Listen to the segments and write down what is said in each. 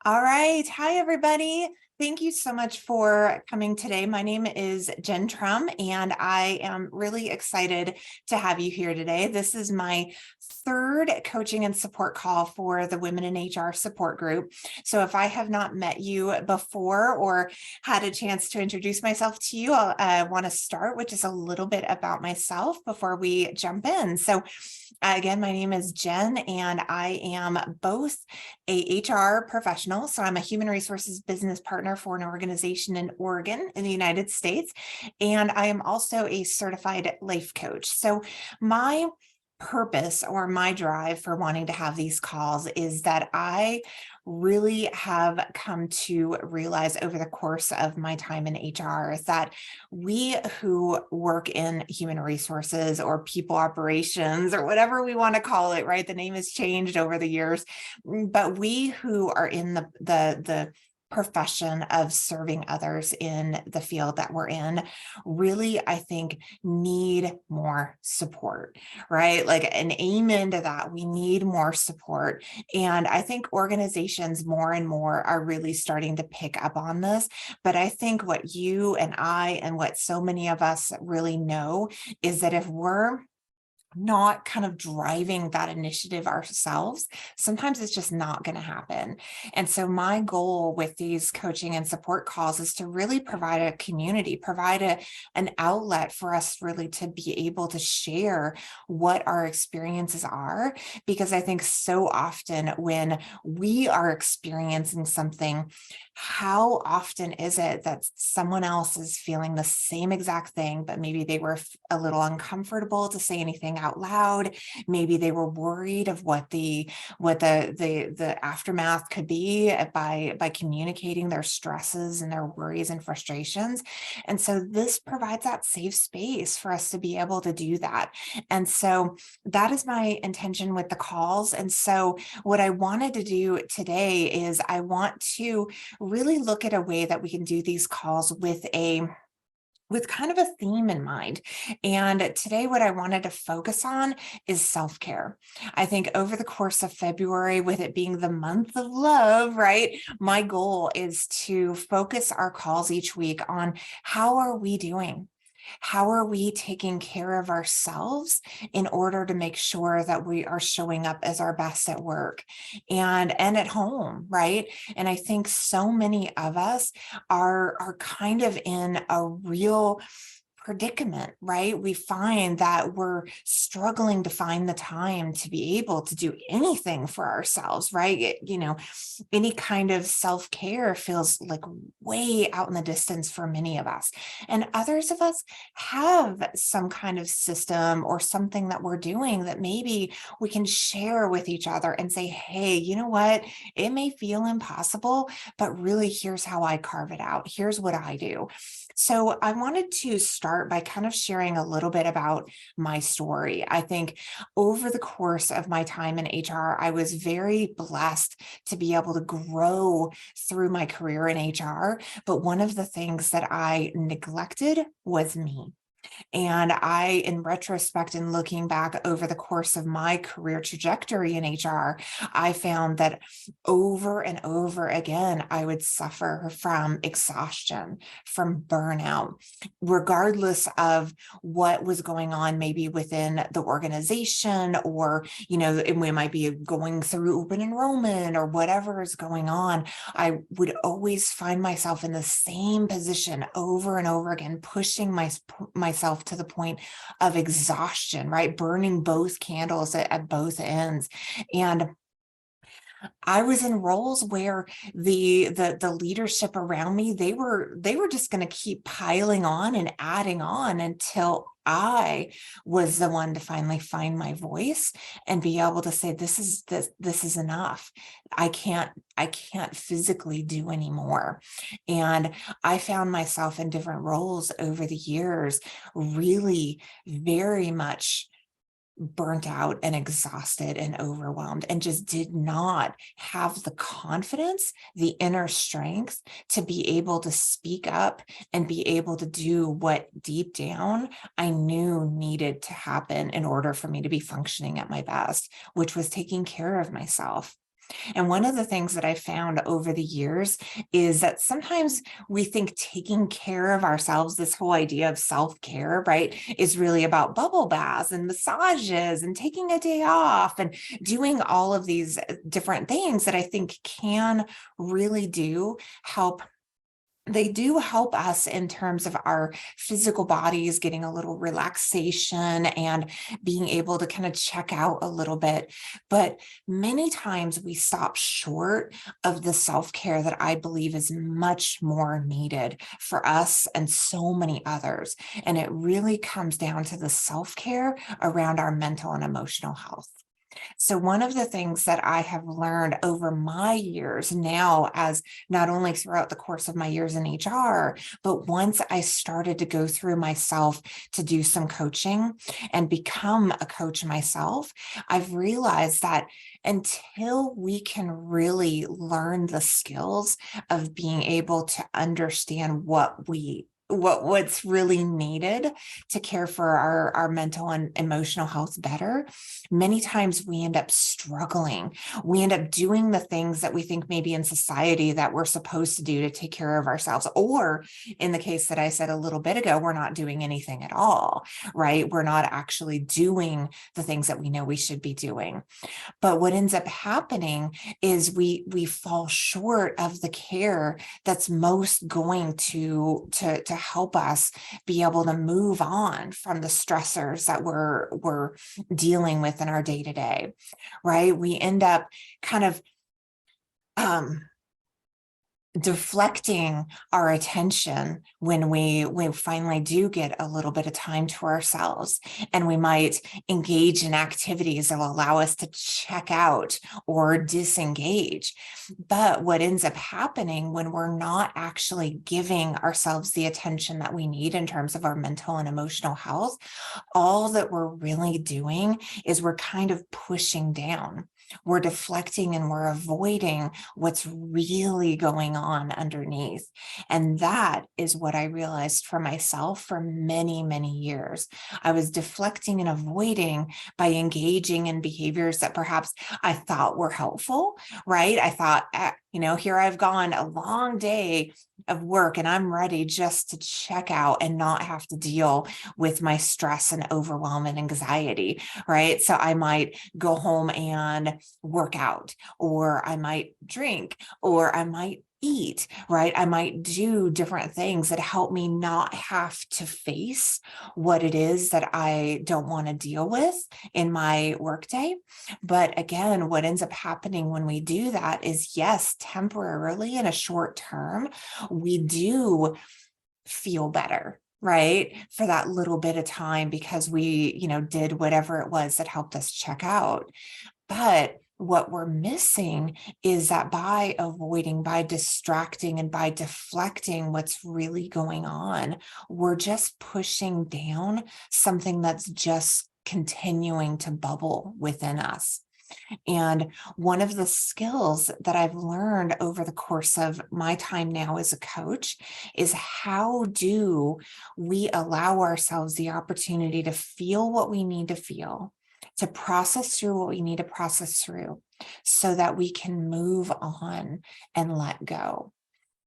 All right. Hi, everybody. Thank you so much for coming today. My name is Jen Trum, and I am really excited to have you here today. This is my third coaching and support call for the Women in HR support group. So if I have not met you before or had a chance to introduce myself to you, I want to start with just a little bit about myself before we jump in. So again, my name is Jen, and I am both a HR professional. So I'm a human resources business partner for an organization in Oregon in the United States. And I am also a certified life coach. So my purpose or my drive for wanting to have these calls is that I really have come to realize over the course of my time in HR is that we who work in human resources or people operations or whatever we want to call it, right? The name has changed over the years, but we who are in the profession of serving others in the field that we're in really, I think, need more support, right? Like an amen to that. We need more support. And I think organizations more and more are really starting to pick up on this. But I think what you and I and what so many of us really know is that if we're not kind of driving that initiative ourselves, sometimes it's just not going to happen. And so my goal with these coaching and support calls is to really provide a community, provide an outlet for us really to be able to share what our experiences are. Because I think so often when we are experiencing something, how often is it that someone else is feeling the same exact thing, but maybe they were a little uncomfortable to say anything out loud. Maybe they were worried of what the aftermath could be by communicating their stresses and their worries and frustrations. And so this provides that safe space for us to be able to do that. And so that is my intention with the calls. And so what I wanted to do today is I want to really look at a way that we can do these calls with kind of a theme in mind. And today, what I wanted to focus on is self-care. I think over the course of February, with it being the month of love, right? My goal is to focus our calls each week on how are we doing? How are we taking care of ourselves in order to make sure that we are showing up as our best at work and at home, right? And I think so many of us are kind of in a real predicament, right? We find that we're struggling to find the time to be able to do anything for ourselves, right? Any kind of self-care feels like way out in the distance for many of us. And others of us have some kind of system or something that we're doing that maybe we can share with each other and say, hey, you know what? It may feel impossible, but really here's how I carve it out. Here's what I do. So I wanted to start by kind of sharing a little bit about my story. I think over the course of my time in HR, I was very blessed to be able to grow through my career in HR. But one of the things that I neglected was me. And I, in retrospect and looking back over the course of my career trajectory in HR, I found that over and over again, I would suffer from exhaustion, from burnout, regardless of what was going on, maybe within the organization, or, and we might be going through open enrollment or whatever is going on. I would always find myself in the same position over and over again, pushing myself to the point of exhaustion, right? Burning both candles at both ends. And I was in roles where the leadership around me, they were just going to keep piling on and adding on until I was the one to finally find my voice and be able to say, this is enough. I can't physically do anymore. And I found myself in different roles over the years, really very much burnt out and exhausted and overwhelmed, and just did not have the confidence, the inner strength to be able to speak up and be able to do what deep down I knew needed to happen in order for me to be functioning at my best, which was taking care of myself. And one of the things that I found over the years is that sometimes we think taking care of ourselves, this whole idea of self-care, right, is really about bubble baths and massages and taking a day off and doing all of these different things that I think can really do help. They do help us in terms of our physical bodies getting a little relaxation and being able to kind of check out a little bit. But many times we stop short of the self-care that I believe is much more needed for us and so many others. And it really comes down to the self-care around our mental and emotional health. So one of the things that I have learned over my years now, as not only throughout the course of my years in HR, but once I started to go through myself to do some coaching and become a coach myself, I've realized that until we can really learn the skills of being able to understand what's really needed to care for our mental and emotional health better, many times we end up struggling. We end up doing the things that we think maybe in society that we're supposed to do to take care of ourselves. Or in the case that I said a little bit ago, we're not doing anything at all, right? We're not actually doing the things that we know we should be doing. But what ends up happening is we fall short of the care that's most going to help us be able to move on from the stressors that we're dealing with in our day to day, right? We end up kind of deflecting our attention when we finally do get a little bit of time to ourselves, and we might engage in activities that will allow us to check out or disengage. But what ends up happening when we're not actually giving ourselves the attention that we need in terms of our mental and emotional health, all that we're really doing is we're kind of pushing down. We're deflecting and we're avoiding what's really going on underneath. And that is what I realized for myself for many, many years. I was deflecting and avoiding by engaging in behaviors that perhaps I thought were helpful, right? I thought, here I've gone a long day of work and I'm ready just to check out and not have to deal with my stress and overwhelm and anxiety, right? So I might go home and work out, or I might drink, or I might eat, right? I might do different things that help me not have to face what it is that I don't want to deal with in my workday. But again, what ends up happening when we do that is, yes, temporarily in a short term, we do feel better, right? For that little bit of time because we, did whatever it was that helped us check out. But what we're missing is that by avoiding, by distracting, and by deflecting what's really going on, we're just pushing down something that's just continuing to bubble within us. And one of the skills that I've learned over the course of my time now as a coach is, how do we allow ourselves the opportunity to feel what we need to feel, to process through what we need to process through, so that we can move on and let go.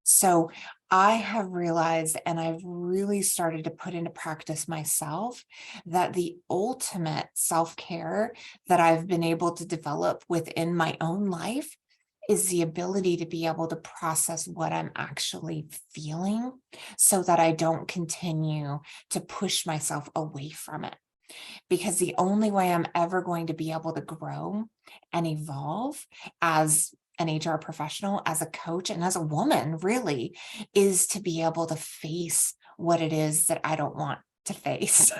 So I have realized, and I've really started to put into practice myself, that the ultimate self-care that I've been able to develop within my own life is the ability to be able to process what I'm actually feeling, so that I don't continue to push myself away from it. Because the only way I'm ever going to be able to grow and evolve as an HR professional, as a coach, and as a woman, really, is to be able to face what it is that I don't want to face,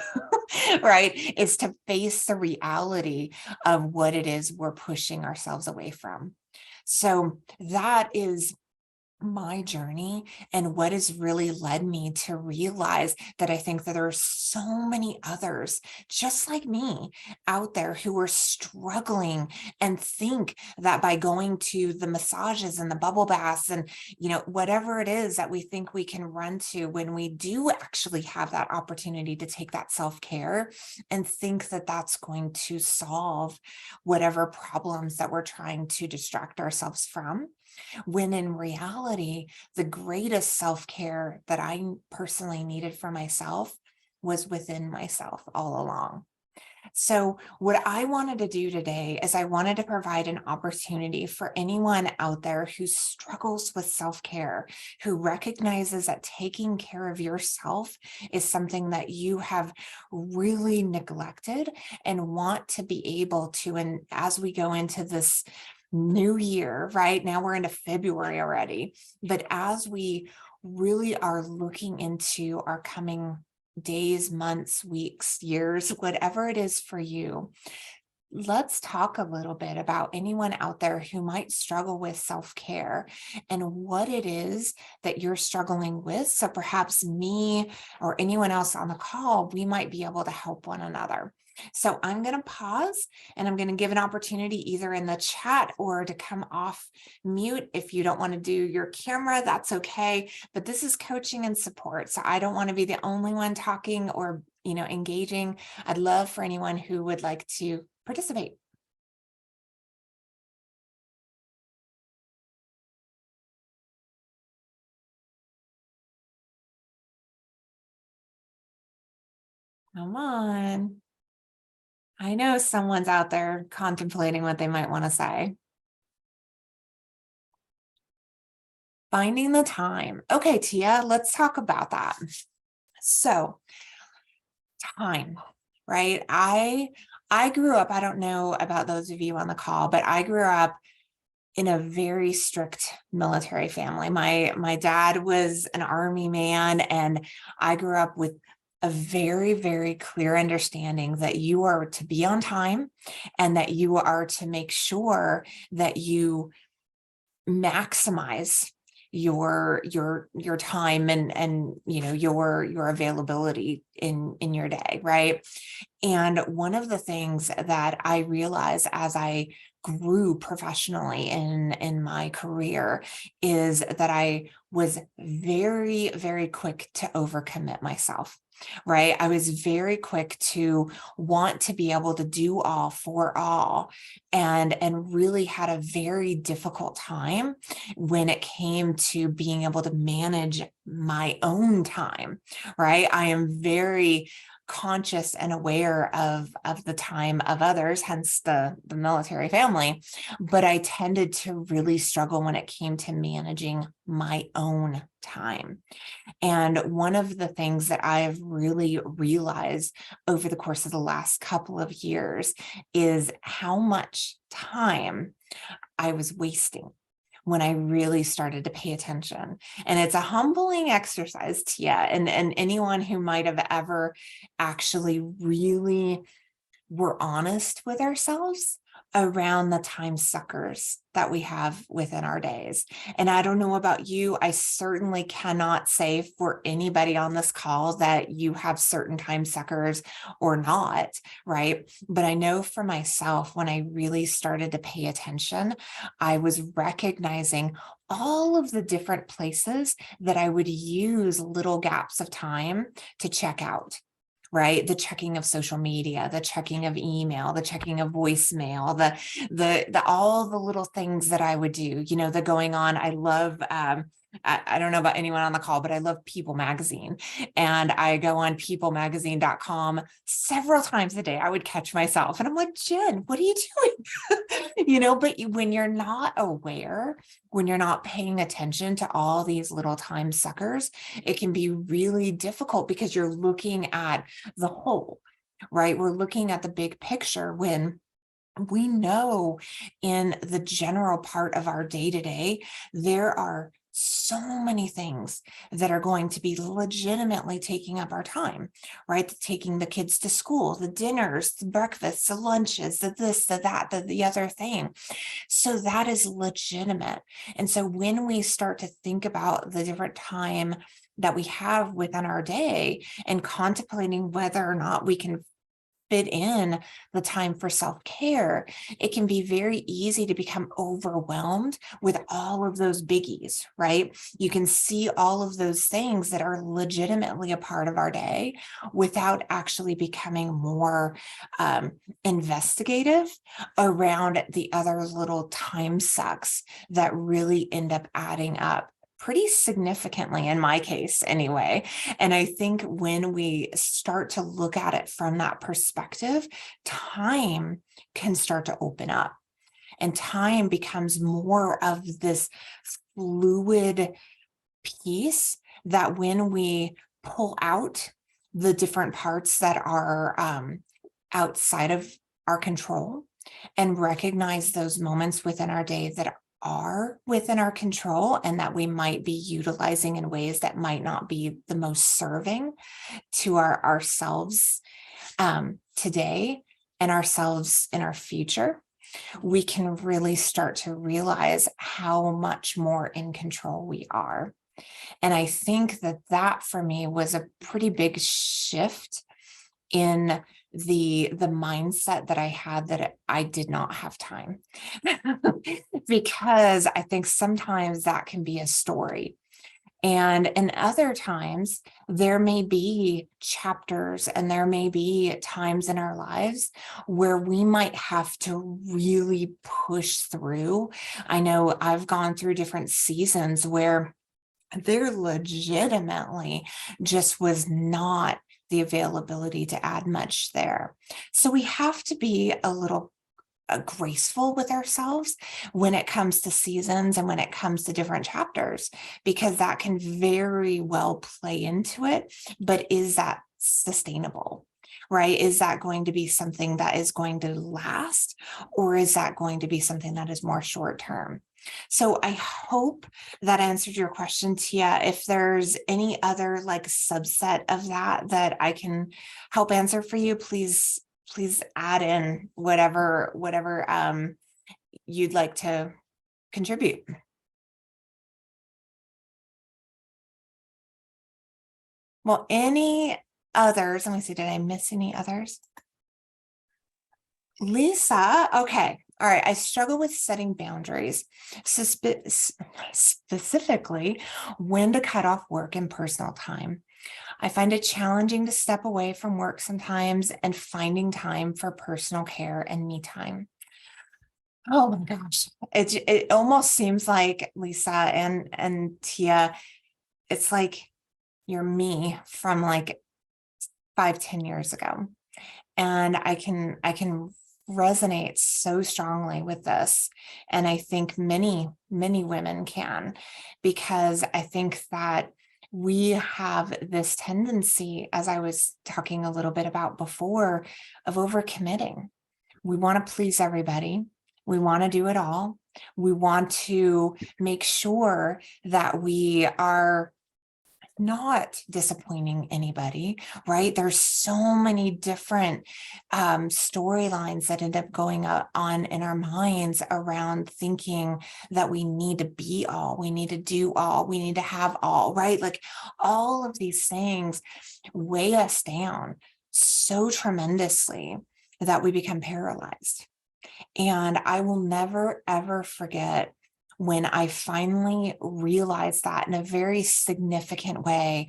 right? It's to face the reality of what it is we're pushing ourselves away from. So that is my journey and what has really led me to realize that I think that there are so many others just like me out there who are struggling and think that by going to the massages and the bubble baths and, whatever it is that we think we can run to when we do actually have that opportunity to take that self-care and think that that's going to solve whatever problems that we're trying to distract ourselves from. When in reality, the greatest self-care that I personally needed for myself was within myself all along. So what I wanted to do today is I wanted to provide an opportunity for anyone out there who struggles with self-care, who recognizes that taking care of yourself is something that you have really neglected and want to be able to. And as we go into this new year, right now we're into February already, but as we really are looking into our coming days, months, weeks, years, whatever it is for you, let's talk a little bit about anyone out there who might struggle with self-care and what it is that you're struggling with. So perhaps me or anyone else on the call, we might be able to help one another. So I'm going to pause and I'm going to give an opportunity either in the chat or to come off mute. If you don't want to do your camera, that's okay. But this is coaching and support. So I don't want to be the only one talking or, engaging. I'd love for anyone who would like to participate. Come on. I know someone's out there contemplating what they might want to say. Finding the time. Okay, Tia, let's talk about that. So, time, right? I grew up, I don't know about those of you on the call, but I grew up in a very strict military family. My dad was an Army man, and I grew up with a very, very clear understanding that you are to be on time and that you are to make sure that you maximize your time and your availability in your day, right? And one of the things that I realized as I grew professionally in my career is that I was very, very quick to overcommit myself. Right. I was very quick to want to be able to do all for all and really had a very difficult time when it came to being able to manage my own time. Right. I am very conscious and aware of the time of others, hence the military family. But I tended to really struggle when it came to managing my own time. And one of the things that I've really realized over the course of the last couple of years is how much time I was wasting when I really started to pay attention. And it's a humbling exercise, Tia, and anyone who might have ever actually really were honest with ourselves around the time suckers that we have within our days. And I don't know about you, I certainly cannot say for anybody on this call that you have certain time suckers or not, right? But I know for myself, when I really started to pay attention, I was recognizing all of the different places that I would use little gaps of time to check out. Right? The checking of social media, the checking of email, the checking of voicemail, the all the little things that I would do, the going on. I love, I don't know about anyone on the call, but I love People Magazine. And I go on peoplemagazine.com several times a day. I would catch myself and I'm like, Jen, what are you doing? But when you're not aware, when you're not paying attention to all these little time suckers, it can be really difficult because you're looking at the whole, right? We're looking at the big picture when we know in the general part of our day-to-day, there are so many things that are going to be legitimately taking up our time, right? Taking the kids to school, the dinners, the breakfasts, the lunches, the this, the that, the other thing. So that is legitimate. And so when we start to think about the different time that we have within our day and contemplating whether or not we can fit in the time for self-care, it can be very easy to become overwhelmed with all of those biggies, right? You can see all of those things that are legitimately a part of our day without actually becoming more investigative around the other little time sucks that really end up adding up pretty significantly in my case anyway. And I think when we start to look at it from that perspective, time can start to open up, and time becomes more of this fluid piece that when we pull out the different parts that are outside of our control and recognize those moments within our day that are within our control and that we might be utilizing in ways that might not be the most serving to ourselves today and ourselves in our future, we can really start to realize how much more in control we are. And I think that for me was a pretty big shift in the mindset that I had, that I did not have time. Because I think sometimes that can be a story. And in other times, there may be chapters and there may be times in our lives where we might have to really push through. I know I've gone through different seasons where there legitimately just was not the availability to add much there. So we have to be a little graceful with ourselves when it comes to seasons and when it comes to different chapters, because that can very well play into it. But is that sustainable? Right? Is that going to be something that is going to last, or is that going to be something that is more short term? So I hope that answered your question, Tia. If there's any other like subset of that I can help answer for you, please add in whatever you'd like to contribute. Well, any others? Let me see, did I miss any others? Lisa, okay. All right. I struggle with setting boundaries, specifically when to cut off work and personal time. I find it challenging to step away from work sometimes and finding time for personal care and me time. Oh my gosh. It almost seems like, Lisa and Tia, it's like you're me from like 5-10 years ago. And I can resonate so strongly with this. And I think many women can, because I think that we have this tendency, as I was talking a little bit about before, of overcommitting. We want to please everybody. We want to do it all. We want to make sure that we are not disappointing anybody, right? There's so many different storylines that end up going on in our minds around thinking that we need to be all, we need to do all, we need to have all, right? Like all of these things weigh us down so tremendously that we become paralyzed. And I will never, ever forget when I finally realized that in a very significant way.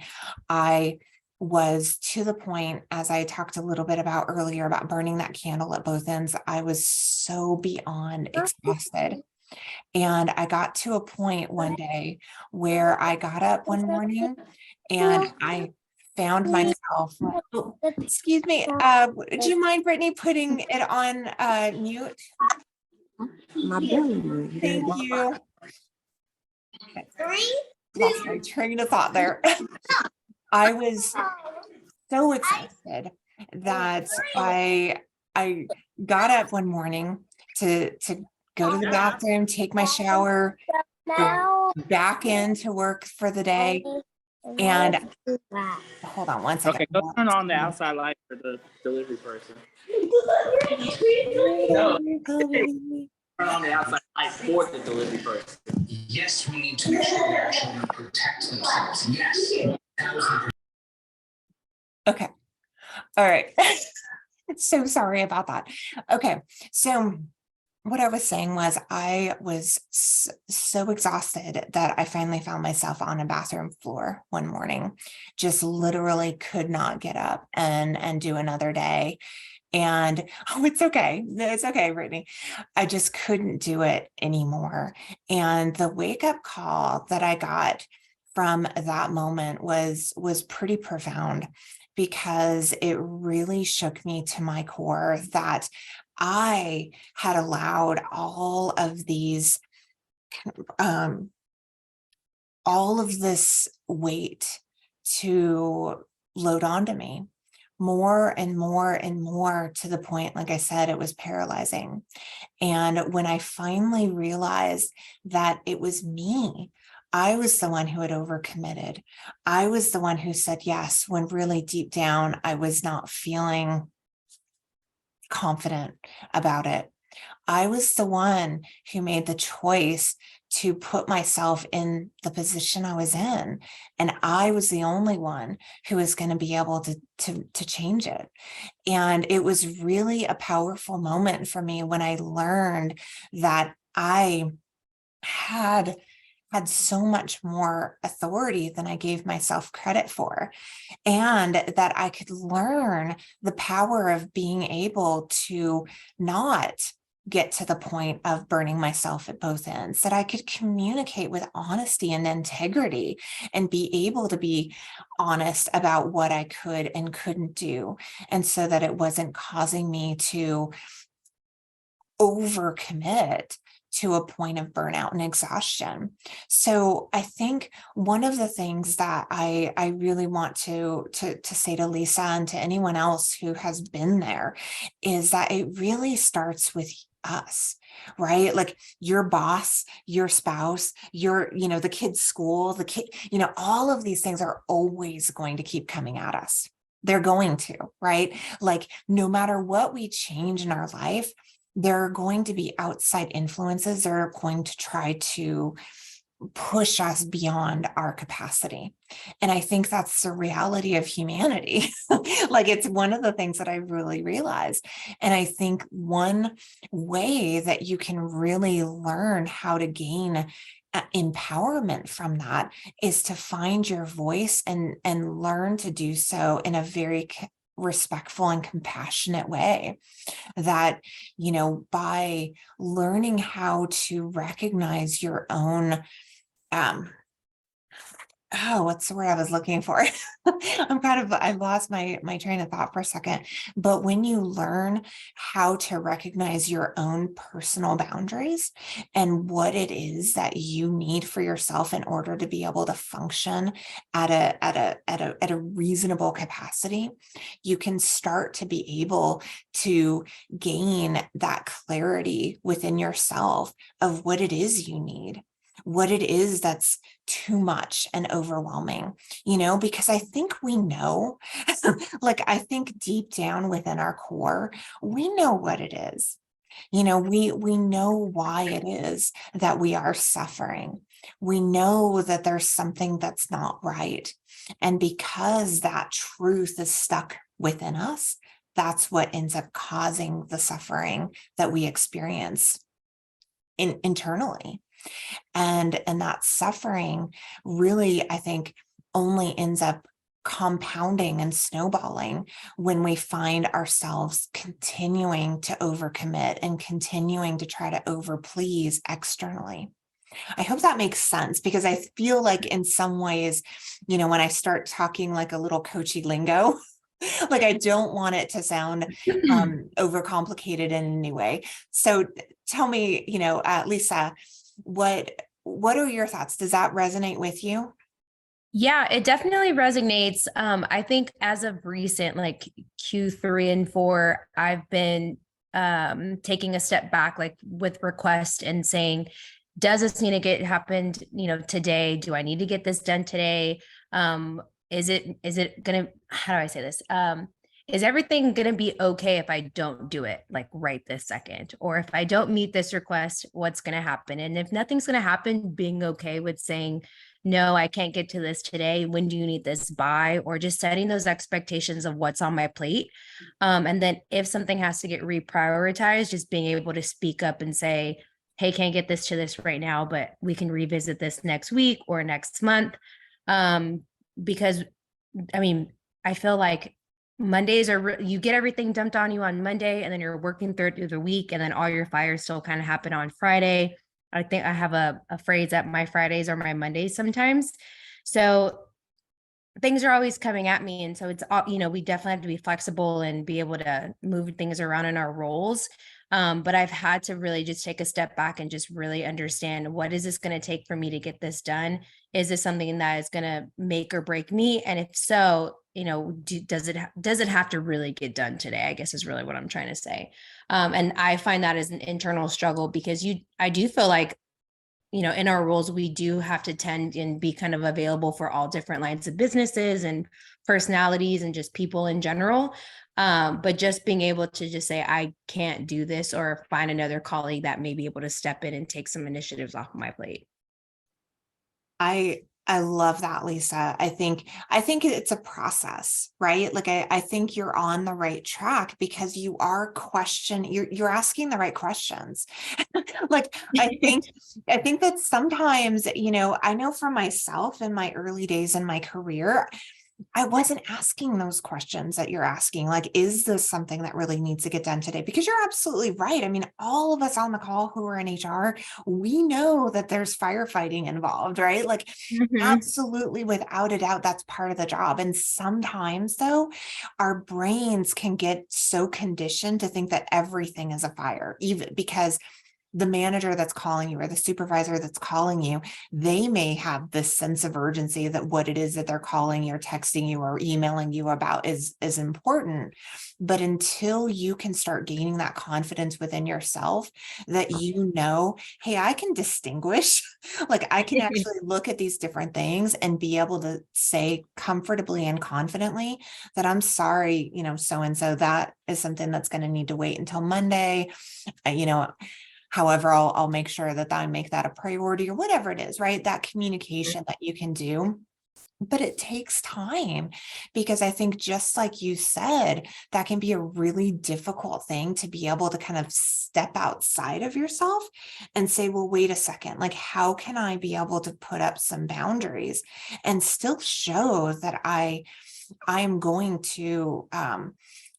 I was to the point, as I talked a little bit about earlier, about burning that candle at both ends. I was so beyond exhausted. And I got to a point one day where I got up one morning and I found myself, oh, excuse me, do you mind, Brittany, putting it on mute? Thank you. Lost my train of thought there. I was so excited that I got up one morning to go to the bathroom, take my shower, go back into work for the day. And hold on one second. Okay, go turn on the outside light for the delivery person. No, turn on the outside light for the delivery person. Yes, we need to make sure that our children protect themselves. Yes. Okay. All right. So sorry about that. Okay. So what I was saying was I was so exhausted that I finally found myself on a bathroom floor one morning, just literally could not get up and do another day. And oh, it's okay. It's okay, Brittany. I just couldn't do it anymore. And the wake up call that I got from that moment was pretty profound, because it really shook me to my core that I had allowed um, all of this weight to load onto me more and more and more, to the point, like I said, it was paralyzing. And when I finally realized that it was me, I was the one who had overcommitted. I was the one who said yes, when really deep down, I was not feeling confident about it. I was the one who made the choice to put myself in the position I was in. And I was the only one who was going to be able to change it. And it was really a powerful moment for me when I learned that I had so much more authority than I gave myself credit for, and that I could learn the power of being able to not get to the point of burning myself at both ends, that I could communicate with honesty and integrity and be able to be honest about what I could and couldn't do. And so that it wasn't causing me to overcommit to a point of burnout and exhaustion. So I think one of the things that I really want to say to Lisa and to anyone else who has been there is that it really starts with us, right? Like your boss, your spouse, the kid's school, the kid, all of these things are always going to keep coming at us. They're going to, right? Like no matter what we change in our life, there are going to be outside influences that are going to try to push us beyond our capacity. And I think that's the reality of humanity. Like it's one of the things that I really realized. And I think one way that you can really learn how to gain empowerment from that is to find your voice and learn to do so in a very respectful and compassionate way. That, by learning how to recognize your own, what's the word I was looking for? I lost my train of thought for a second. But when you learn how to recognize your own personal boundaries and what it is that you need for yourself in order to be able to function at a reasonable capacity, you can start to be able to gain that clarity within yourself of what it is you need, what it is that's too much and overwhelming, because I think we know, like I think deep down within our core, we know what it is. We know why it is that we are suffering. We know that there's something that's not right. And because that truth is stuck within us, that's what ends up causing the suffering that we experience internally. And that suffering really, I think, only ends up compounding and snowballing when we find ourselves continuing to overcommit and continuing to try to overplease externally. I hope that makes sense, because I feel like in some ways, when I start talking like a little coachy lingo, like I don't want it to sound overcomplicated in any way. So tell me, Lisa, what are your thoughts? Does that resonate with you? Yeah, it definitely resonates. I think as of recent, like Q3 and 4, I've been taking a step back, like with request and saying, does this need to get happened, today? Do I need to get this done today? Is it gonna, how do I say this? Is everything gonna be okay if I don't do it like right this second? Or if I don't meet this request, what's gonna happen? And if nothing's gonna happen, being okay with saying, no, I can't get to this today. When do you need this by? Or just setting those expectations of what's on my plate. And then if something has to get reprioritized, just being able to speak up and say, hey, can't get this to this right now, but we can revisit this next week or next month. Because I mean, I feel like Mondays are, you get everything dumped on you on Monday, and then you're working through the week, and then all your fires still kind of happen on Friday. I think I have a phrase that my Fridays are my Mondays sometimes. So things are always coming at me. And so it's, we definitely have to be flexible and be able to move things around in our roles. But I've had to really just take a step back and just really understand, what is this going to take for me to get this done? Is this something that is going to make or break me? And if so, does it have to really get done today? I guess is really what I'm trying to say. And I find that as an internal struggle, because I do feel like, in our roles, we do have to tend and be kind of available for all different lines of businesses and personalities and just people in general. But just being able to just say, I can't do this, or find another colleague that may be able to step in and take some initiatives off of my plate. I love that, Lisa. I think it's a process, right? Like I think you're on the right track, because you're asking the right questions. Like I think that sometimes, I know for myself in my early days in my career, I wasn't asking those questions that you're asking. Like, is this something that really needs to get done today? Because you're absolutely right. I mean, all of us on the call who are in HR, we know that there's firefighting involved, right? Like, absolutely, without a doubt, that's part of the job. And sometimes, though, our brains can get so conditioned to think that everything is a fire, even because the manager that's calling you or the supervisor that's calling you, they may have this sense of urgency that what it is that they're calling you or texting you or emailing you about is important. But until you can start gaining that confidence within yourself that, hey, I can distinguish, like I can actually look at these different things and be able to say comfortably and confidently that, I'm sorry, so-and-so, that is something that's going to need to wait until Monday. However, I'll make sure that I make that a priority, or whatever it is, right? That communication that you can do. But it takes time, because I think, just like you said, that can be a really difficult thing to be able to kind of step outside of yourself and say, well, wait a second, like, how can I be able to put up some boundaries and still show that I'm going to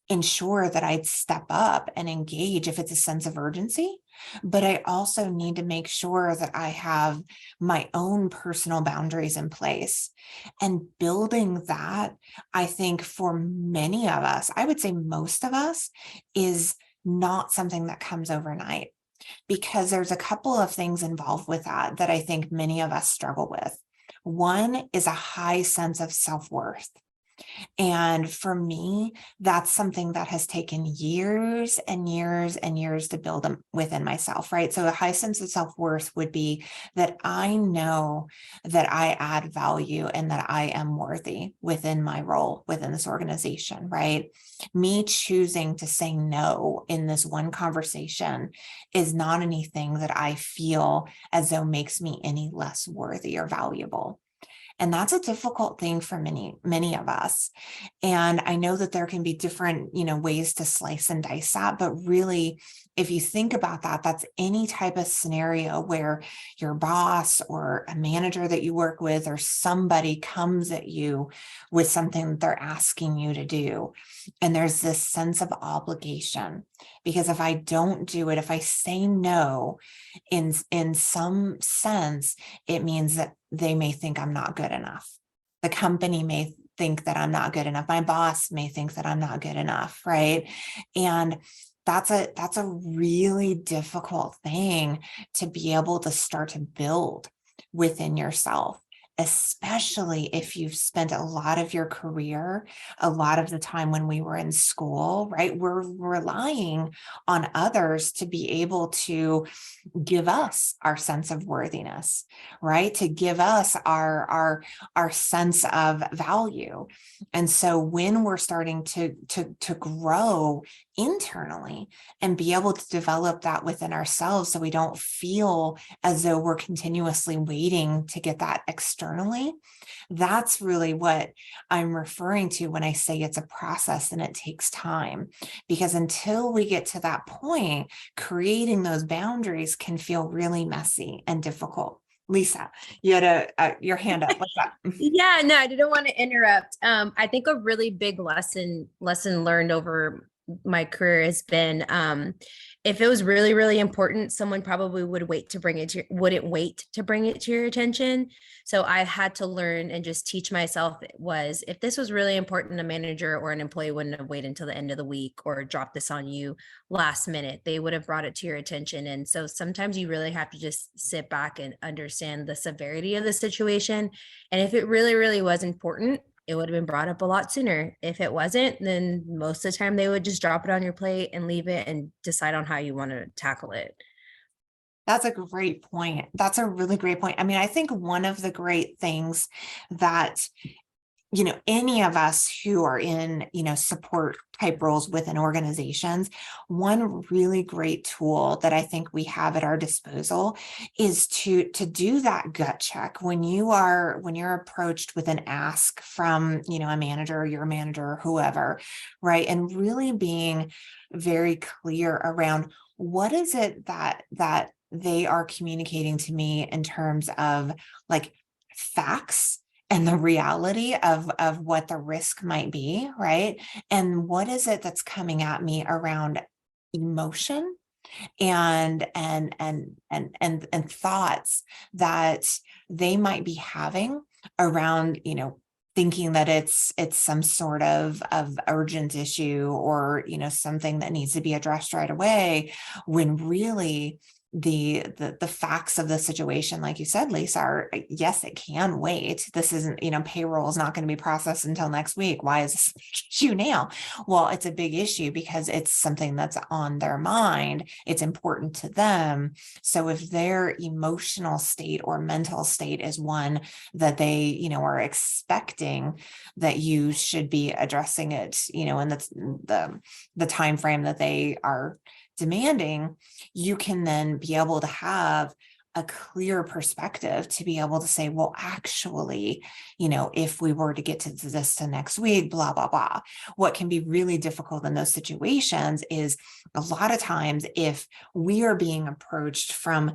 ensure that I'd step up and engage if it's a sense of urgency. But I also need to make sure that I have my own personal boundaries in place. And building that, I think for many of us, I would say most of us, is not something that comes overnight, because there's a couple of things involved with that I think many of us struggle with. One is a high sense of self-worth. And for me, that's something that has taken years and years and years to build within myself, right? So a high sense of self-worth would be that I know that I add value and that I am worthy within my role within this organization, right? Me choosing to say no in this one conversation is not anything that I feel as though makes me any less worthy or valuable. And that's a difficult thing for many of us. And I know that there can be different, ways to slice and dice that, but really, if you think about that, that's any type of scenario where your boss or a manager that you work with or somebody comes at you with something that they're asking you to do. And there's this sense of obligation, because if I don't do it, if I say no, in some sense, it means that they may think I'm not good enough. The company may think that I'm not good enough. My boss may think that I'm not good enough, right? And that's a really difficult thing to be able to start to build within yourself. especially if you've spent a lot of your career, a lot of the time when we were in school, right? We're relying on others to be able to give us our sense of worthiness, right? To give us our sense of value. And so when we're starting to grow internally and be able to develop that within ourselves, so we don't feel as though we're continuously waiting to get that externally, that's really what I'm referring to when I say it's a process and it takes time. Because until we get to that point, creating those boundaries can feel really messy and difficult. Lisa, you had your hand up. What's up? Yeah, no, I didn't want to interrupt. I think a really big lesson learned over my career has been if it was really, really important, someone probably wouldn't wait to bring it to your attention. So I had to learn and just teach myself was if this was really important, a manager or an employee wouldn't have waited until the end of the week or dropped this on you last minute. They would have brought it to your attention. And so sometimes you really have to just sit back and understand the severity of the situation. And if it really, really was important, it would have been brought up a lot sooner. If it wasn't, then most of the time they would just drop it on your plate and leave it and decide on how you want to tackle it. That's a great point. That's a really great point. I mean, I think one of the great things that any of us who are in, support type roles within organizations, one really great tool that I think we have at our disposal is to do that gut check when you're approached with an ask from, a manager, your manager, whoever, right? And really being very clear around what is it that they are communicating to me in terms of like facts and the reality of what the risk might be, right? And what is it that's coming at me around emotion and thoughts that they might be having around, thinking that it's some sort of urgent issue or, something that needs to be addressed right away, when really the facts of the situation, like you said, Lisa, are yes, it can wait. This isn't, payroll is not going to be processed until next week. Why is this issue now? Well, it's a big issue because it's something that's on their mind. It's important to them. So if their emotional state or mental state is one that they, are expecting that you should be addressing it, in the time frame that they are demanding, you can then be able to have a clear perspective to be able to say, well, actually, if we were to get to this to next week, blah, blah, blah. What can be really difficult in those situations is a lot of times if we are being approached from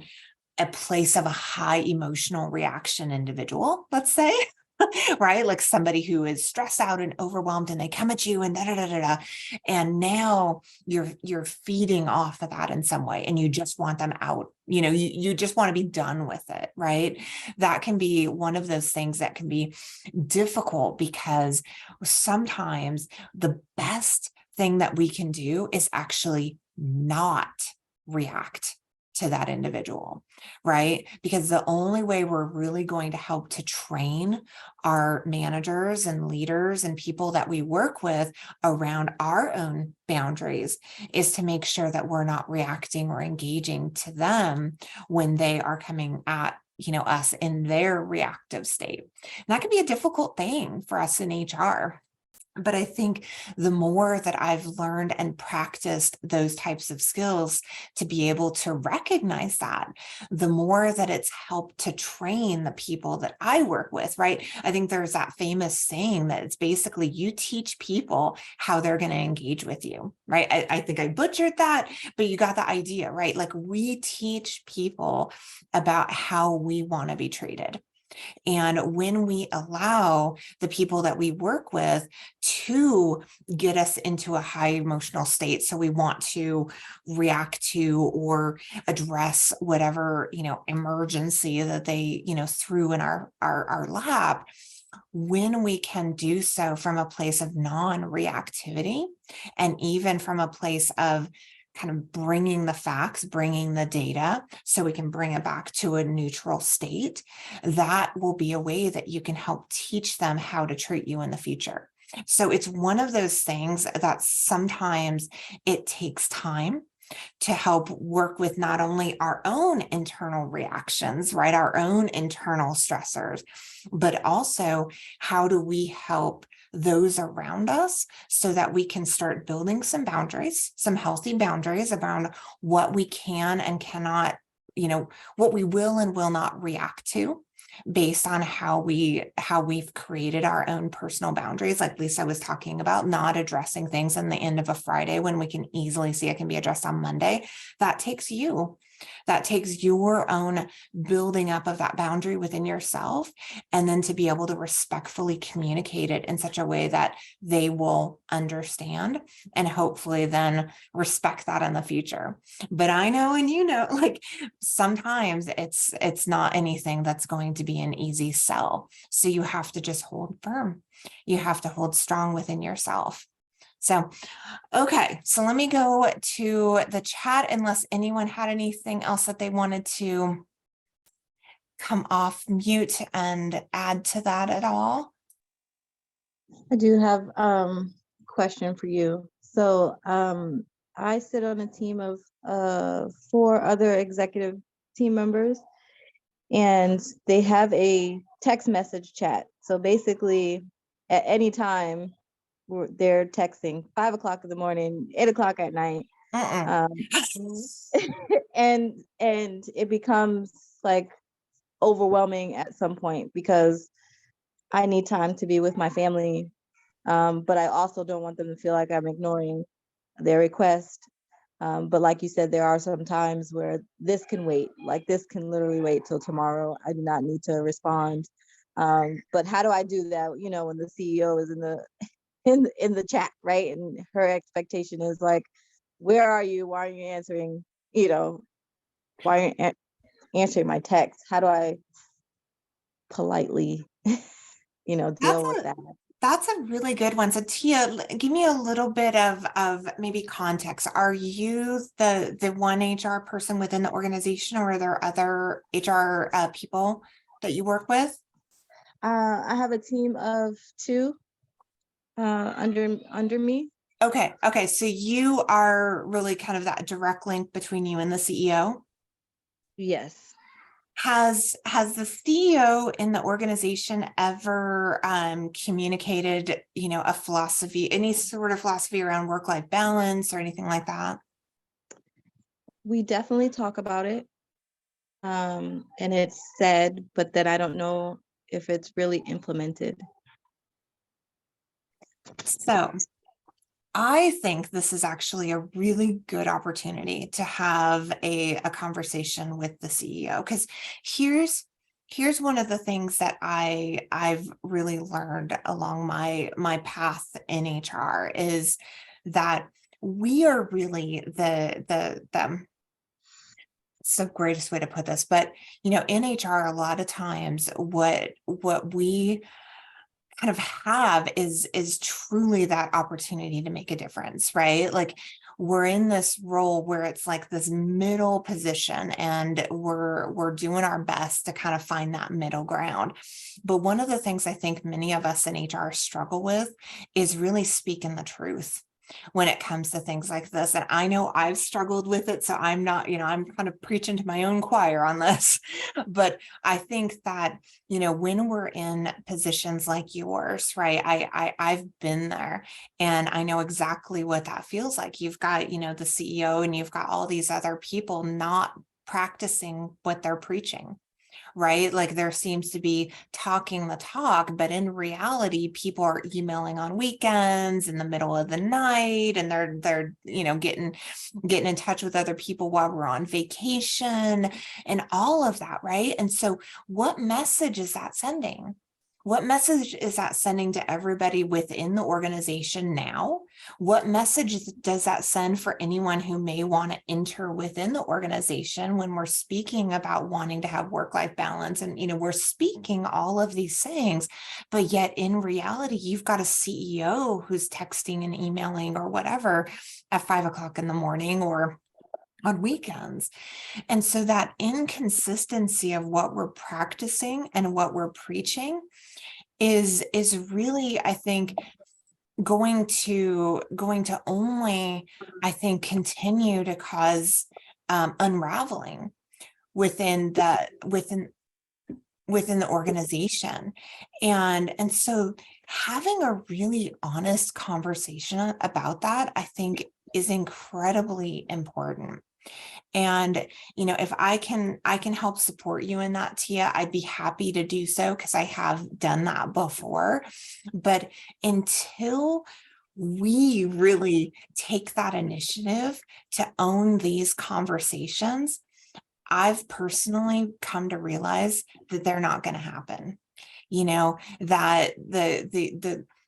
a place of a high emotional reaction individual, let's say, right? Like somebody who is stressed out and overwhelmed and they come at you and and now you're feeding off of that in some way and you just want them out. You just want to be done with it, right? That can be one of those things that can be difficult because sometimes the best thing that we can do is actually not react to that individual, right? Because the only way we're really going to help to train our managers and leaders and people that we work with around our own boundaries is to make sure that we're not reacting or engaging to them when they are coming at us in their reactive state. And that can be a difficult thing for us in HR. But I think the more that I've learned and practiced those types of skills to be able to recognize that, the more that it's helped to train the people that I work with, right? I think there's that famous saying that it's basically you teach people how they're going to engage with you, right? I think I butchered that, but you got the idea, right? Like we teach people about how we want to be treated. And when we allow the people that we work with to get us into a high emotional state, so we want to react to or address whatever, emergency that they, threw in our lap, when we can do so from a place of non-reactivity and even from a place of kind of bringing the facts, bringing the data so we can bring it back to a neutral state, that will be a way that you can help teach them how to treat you in the future. So it's one of those things that sometimes it takes time to help work with not only our own internal reactions, right, our own internal stressors, but also how do we help those around us so that we can start building some boundaries, some healthy boundaries around what we can and cannot, what we will and will not react to based on how we've created our own personal boundaries. Like Lisa was talking about, not addressing things in the end of a Friday when we can easily see it can be addressed on Monday. That takes your own building up of that boundary within yourself, and then to be able to respectfully communicate it in such a way that they will understand and hopefully then respect that in the future. But I know, and like sometimes it's not anything that's going to be an easy sell. So you have to just hold firm. You have to hold strong within yourself. So, okay, so let me go to the chat unless anyone had anything else that they wanted to come off mute and add to that at all. I do have a question for you. So I sit on a team of 4 other executive team members, and they have a text message chat. So basically, at any time, they're texting 5 o'clock in the morning, 8 o'clock at night. And it becomes like overwhelming at some point because I need time to be with my family. But I also don't want them to feel like I'm ignoring their request. But like you said, there are some times where this can wait, like this can literally wait till tomorrow. I do not need to respond. But how do I do that? When the CEO is in the chat, right? And her expectation is like, where are you? Why aren't you answering? Why aren't you answering my text? How do I politely, deal with that? That's a really good one. So Tia, give me a little bit of maybe context. Are you the one HR person within the organization, or are there other HR people that you work with? I have a team of 2 under me. Okay. So you are really kind of that direct link between you and the CEO? Yes. Has the CEO in the organization ever communicated, a philosophy, any sort of philosophy around work-life balance or anything like that? We definitely talk about it. And it's said, but then I don't know if it's really implemented. So I think this is actually a really good opportunity to have a conversation with the CEO, because here's one of the things that I've really learned along my path in HR is that we are really it's the greatest way to put this, but in HR, a lot of times what we kind of have is truly that opportunity to make a difference, right? Like we're in this role where it's like this middle position, and we're doing our best to kind of find that middle ground. But one of the things I think many of us in HR struggle with is really speaking the truth when it comes to things like this. And I know I've struggled with it, so I'm not, I'm kind of preaching to my own choir on this. But I think that, when we're in positions like yours, right, I've been there, and I know exactly what that feels like. You've got, the CEO, and you've got all these other people not practicing what they're preaching. Right? Like there seems to be talking the talk, but in reality, people are emailing on weekends in the middle of the night, and they're getting in touch with other people while we're on vacation and all of that, right? And so what message is that sending? What message is that sending to everybody within the organization now? What message does that send for anyone who may want to enter within the organization when we're speaking about wanting to have work-life balance? And, we're speaking all of these things, but yet in reality, you've got a CEO who's texting and emailing or whatever at 5 o'clock in the morning or on weekends. And so that inconsistency of what we're practicing and what we're preaching is really, I think, going to only, I think, continue to cause unraveling within the organization. And so having a really honest conversation about that, I think, is incredibly important. And, if I can help support you in that, Tia, I'd be happy to do so because I have done that before. But until we really take that initiative to own these conversations, I've personally come to realize that they're not going to happen. That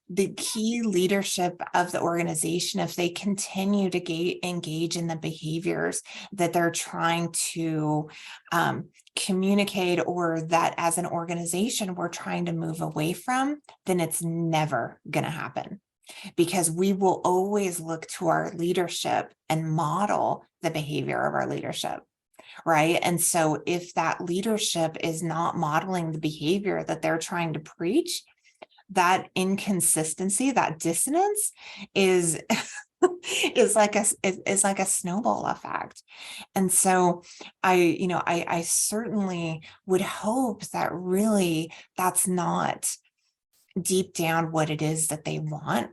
the key leadership of the organization, if they continue to engage in the behaviors that they're trying to communicate, or that as an organization we're trying to move away from, then it's never going to happen, because we will always look to our leadership and model the behavior of our leadership. Right. And so if that leadership is not modeling the behavior that they're trying to preach, that inconsistency, that dissonance is like a snowball effect. And so I certainly would hope that really that's not deep down what it is that they want.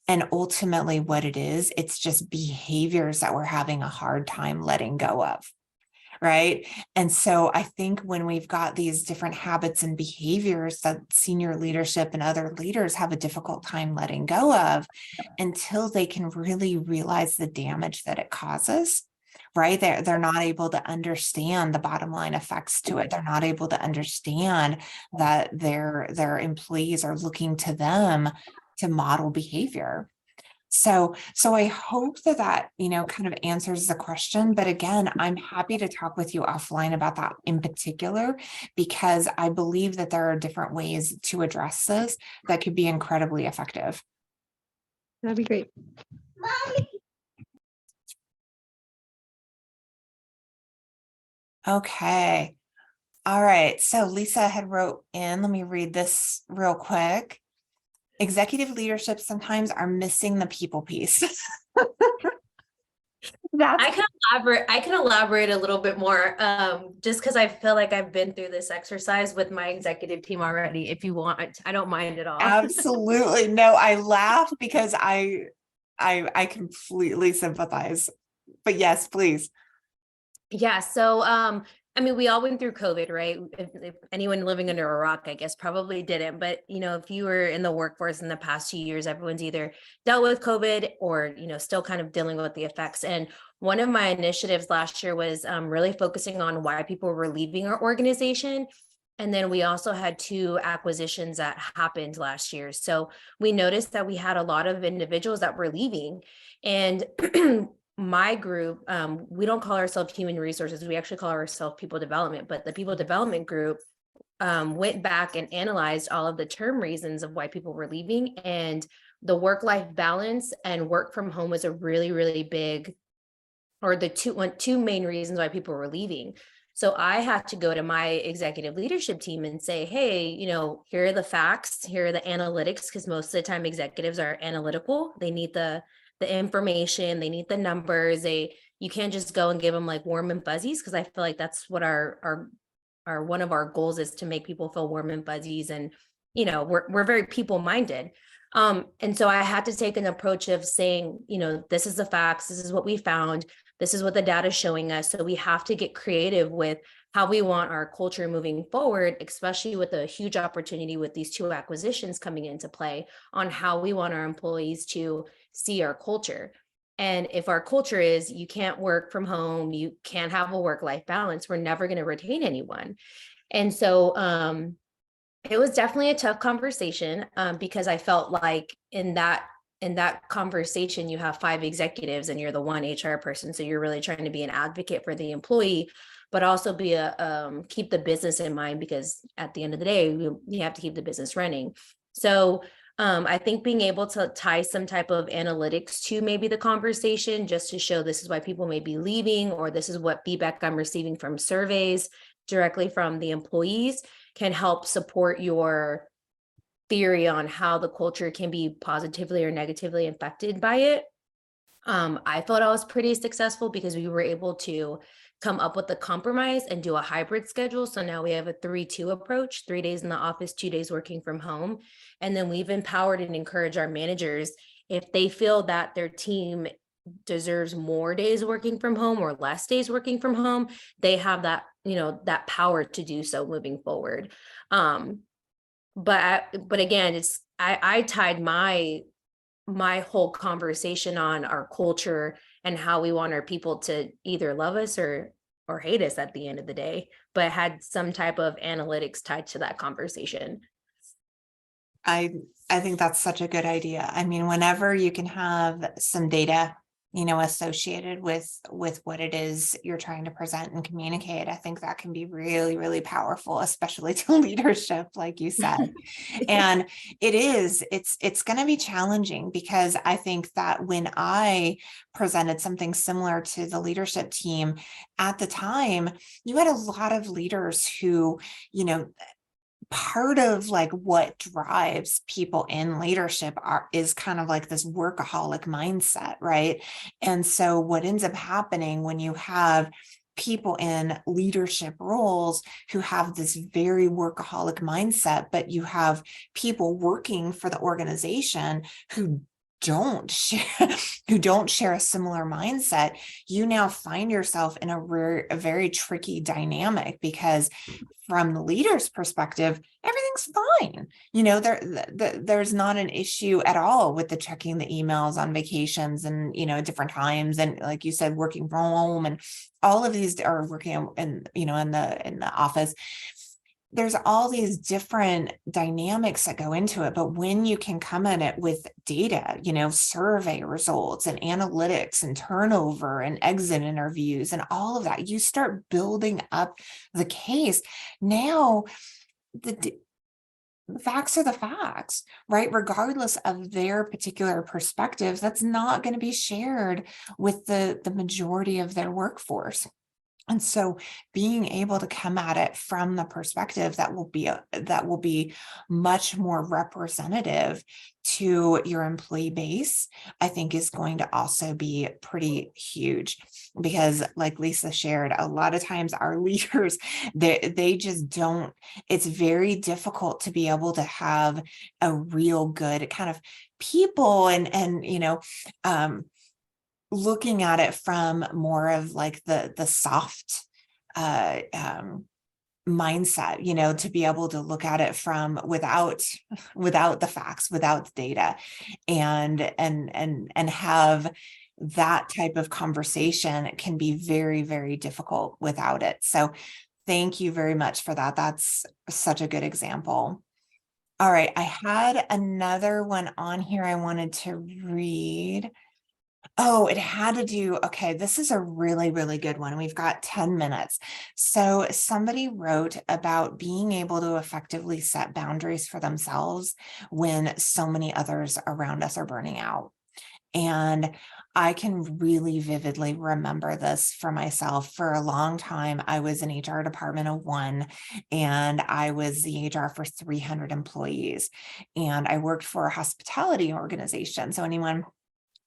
And ultimately what it is, it's just behaviors that we're having a hard time letting go of. Right. And so I think when we've got these different habits and behaviors that senior leadership and other leaders have a difficult time letting go of, until they can really realize the damage that it causes, right? They're not able to understand the bottom line effects to it. They're not able to understand that their employees are looking to them to model behavior. So I hope that kind of answers the question. But again, I'm happy to talk with you offline about that in particular, because I believe that there are different ways to address this that could be incredibly effective. That'd be great. Okay. All right. So Lisa had wrote in, let me read this real quick. Executive leadership sometimes are missing the people piece. I can elaborate a little bit more, just because I feel like I've been through this exercise with my executive team already. If you want, I don't mind at all. Absolutely. No, I laugh because I completely sympathize. But yes, please. Yeah. So, we all went through COVID, right? If anyone living under a rock, I guess, probably didn't. But, if you were in the workforce in the past 2 years, everyone's either dealt with COVID or, still kind of dealing with the effects. And one of my initiatives last year was really focusing on why people were leaving our organization. And then we also had 2 acquisitions that happened last year. So we noticed that we had a lot of individuals that were leaving. And my group, we don't call ourselves human resources. We actually call ourselves people development, but the people development group went back and analyzed all of the term reasons of why people were leaving, and the work-life balance and work from home was a really, really big, or the two main reasons why people were leaving. So I had to go to my executive leadership team and say, hey, here are the facts, here are the analytics, because most of the time executives are analytical. They need the information, they need the numbers. You can't just go and give them like warm and fuzzies, because I feel like that's what our one of our goals is, to make people feel warm and fuzzies. And we're very people minded. And so I had to take an approach of saying, this is the facts, this is what we found, this is what the data is showing us. So we have to get creative with how we want our culture moving forward, especially with a huge opportunity with these 2 acquisitions coming into play, on how we want our employees to see our culture. And if our culture is, you can't work from home, you can't have a work-life balance, we're never going to retain anyone. And so It was definitely a tough conversation, because I felt like in that conversation, you have 5 executives and you're the one HR person. So you're really trying to be an advocate for the employee, but also be keep the business in mind, because at the end of the day, you have to keep the business running. So I think being able to tie some type of analytics to maybe the conversation, just to show this is why people may be leaving, or this is what feedback I'm receiving from surveys directly from the employees, can help support your theory on how the culture can be positively or negatively affected by it. I thought I was pretty successful because we were able to come up with a compromise and do a hybrid schedule. So now we have a 3-2 approach, 3 days in the office, 2 days working from home. And then we've empowered and encouraged our managers, if they feel that their team deserves more days working from home or less days working from home, they have that, that power to do so moving forward. But again, I tied my whole conversation on our culture and how we want our people to either love us or hate us at the end of the day, but had some type of analytics tied to that conversation. I think that's such a good idea. I mean, whenever you can have some data, associated with what it is you're trying to present and communicate, I think that can be really, really powerful, especially to leadership, like you said. And it's going to be challenging, because I think that when I presented something similar to the leadership team at the time, you had a lot of leaders who, part of like what drives people in leadership is kind of like this workaholic mindset, right? And so what ends up happening when you have people in leadership roles who have this very workaholic mindset, but you have people working for the organization who don't share a similar mindset, you now find yourself in a very tricky dynamic, because from the leader's perspective, everything's fine. There's not an issue at all with the checking the emails on vacations and, different times. And like you said, working from home, and all of these are working in the office. There's all these different dynamics that go into it. But when you can come at it with data, survey results and analytics and turnover and exit interviews and all of that, you start building up the case. Now, the facts are the facts, right? Regardless of their particular perspectives, that's not going to be shared with the majority of their workforce. And so being able to come at it from the perspective that will be much more representative to your employee base, I think is going to also be pretty huge, because like Lisa shared, a lot of times our leaders, they just don't, it's very difficult to be able to have a real good kind of people and looking at it from more of like the soft mindset, to be able to look at it from without the facts, without the data, and have that type of conversation can be very, very difficult without it. So thank you very much for that. That's such a good example. All right, I had another one on here I wanted to read. Oh, it had to do, okay, this is a really, really good one. We've got 10 minutes. So somebody wrote about being able to effectively set boundaries for themselves when so many others around us are burning out. And I can really vividly remember this for myself. For a long time, I was an HR department of 1, and I was the HR for 300 employees. And I worked for a hospitality organization. So anyone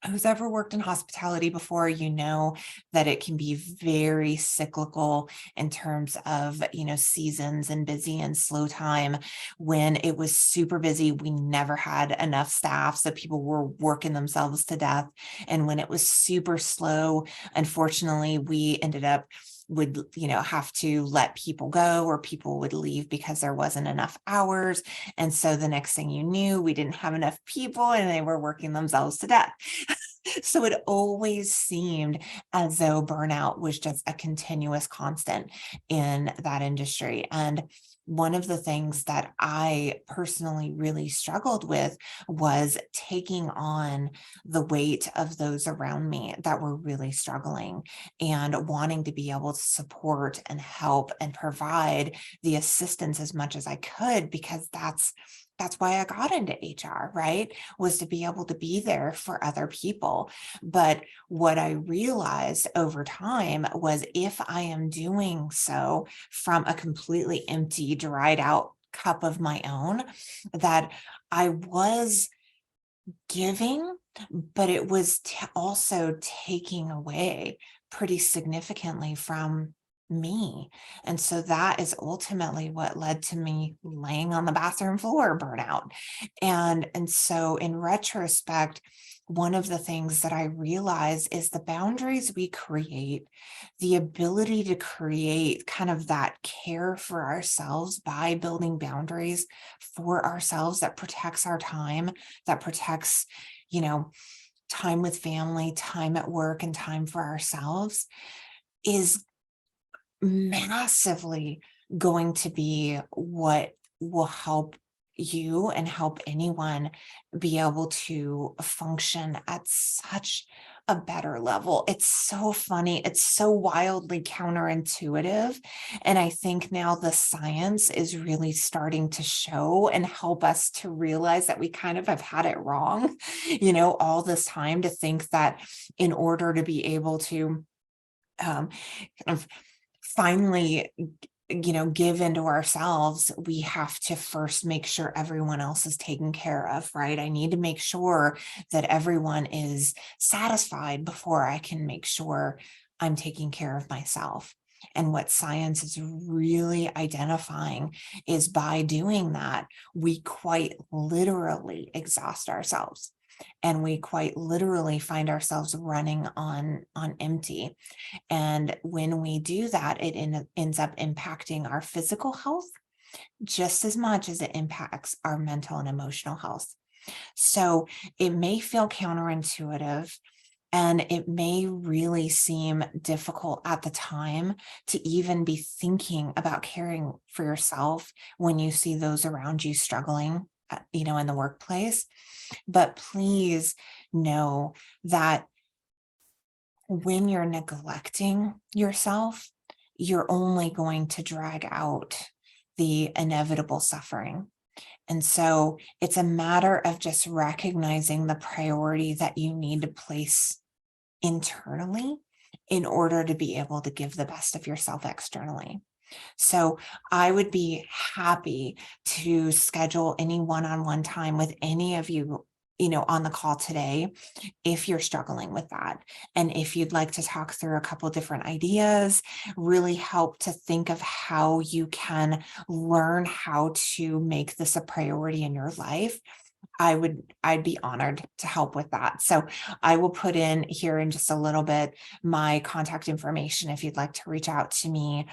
who's ever worked in hospitality before, that it can be very cyclical in terms of, seasons and busy and slow time. When it was super busy, we never had enough staff, so people were working themselves to death. And when it was super slow, unfortunately, we ended up would have to let people go, or people would leave because there wasn't enough hours. And so the next thing you knew, we didn't have enough people and they were working themselves to death. So it always seemed as though burnout was just a continuous constant in that industry. And one of the things that I personally really struggled with was taking on the weight of those around me that were really struggling and wanting to be able to support and help and provide the assistance as much as I could, because that's why I got into HR, right? Was to be able to be there for other people. But what I realized over time was, if I am doing so from a completely empty, dried out cup of my own, that I was giving, but it was also taking away pretty significantly from me. And so that is ultimately what led to me laying on the bathroom floor burnout. And so in retrospect, one of the things that I realize is the boundaries we create, the ability to create kind of that care for ourselves by building boundaries for ourselves that protects our time, that protects, time with family, time at work, and time for ourselves, is massively going to be what will help you and help anyone be able to function at such a better level. It's so funny. It's so wildly counterintuitive. And I think now the science is really starting to show and help us to realize that we kind of have had it wrong, all this time, to think that in order to be able to kind of finally give into ourselves, we have to first make sure everyone else is taken care of, right? I need to make sure that everyone is satisfied before I can make sure I'm taking care of myself. And what science is really identifying is, by doing that, we quite literally exhaust ourselves. And we quite literally find ourselves running on empty. And when we do that, it ends up impacting our physical health just as much as it impacts our mental and emotional health. So it may feel counterintuitive, and it may really seem difficult at the time to even be thinking about caring for yourself when you see those around you struggling, in the workplace. But please know that when you're neglecting yourself, you're only going to drag out the inevitable suffering. And so it's a matter of just recognizing the priority that you need to place internally in order to be able to give the best of yourself externally. So I would be happy to schedule any one-on-one time with any of you, on the call today, if you're struggling with that. And if you'd like to talk through a couple different ideas, really help to think of how you can learn how to make this a priority in your life, I'd be honored to help with that. So I will put in here in just a little bit my contact information if you'd like to reach out to me.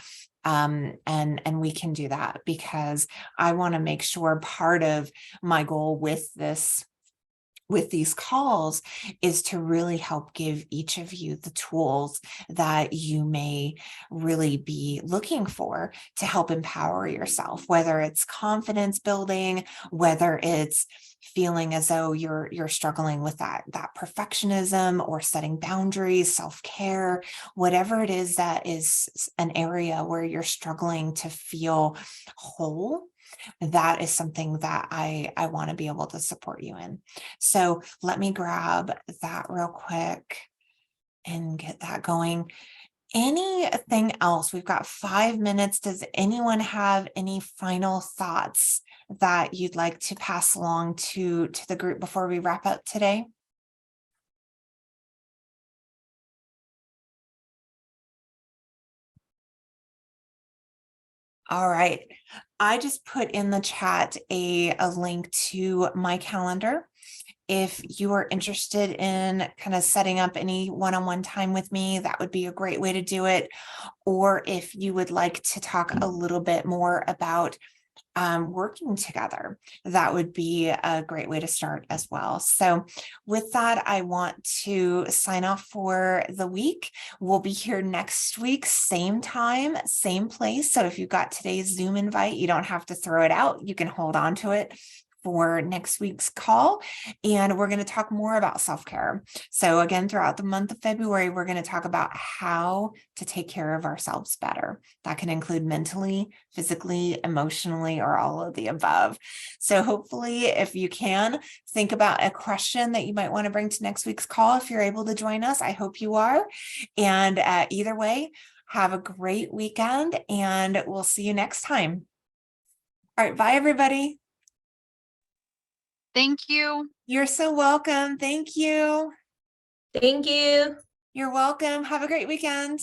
And we can do that, because I want to make sure part of my goal with these calls is to really help give each of you the tools that you may really be looking for to help empower yourself, whether it's confidence building, whether it's feeling as though you're struggling with that perfectionism, or setting boundaries, self-care, whatever it is that is an area where you're struggling to feel whole. That is something that I want to be able to support you in. So let me grab that real quick and get that going. Anything else? We've got 5 minutes. Does anyone have any final thoughts that you'd like to pass along to the group before we wrap up today? All right. I just put in the chat a link to my calendar. If you are interested in kind of setting up any one-on-one time with me, that would be a great way to do it. Or if you would like to talk a little bit more about working together. That would be a great way to start as well. So with that, I want to sign off for the week. We'll be here next week, same time, same place. So if you got today's Zoom invite, you don't have to throw it out. You can hold on to it for next week's call. And we're going to talk more about self-care. So again, throughout the month of February, we're going to talk about how to take care of ourselves better. That can include mentally, physically, emotionally, or all of the above. So hopefully, if you can, think about a question that you might want to bring to next week's call. If you're able to join us, I hope you are. And either way, have a great weekend and we'll see you next time. All right, bye everybody. Thank you. You're so welcome. Thank you. Thank you. You're welcome. Have a great weekend.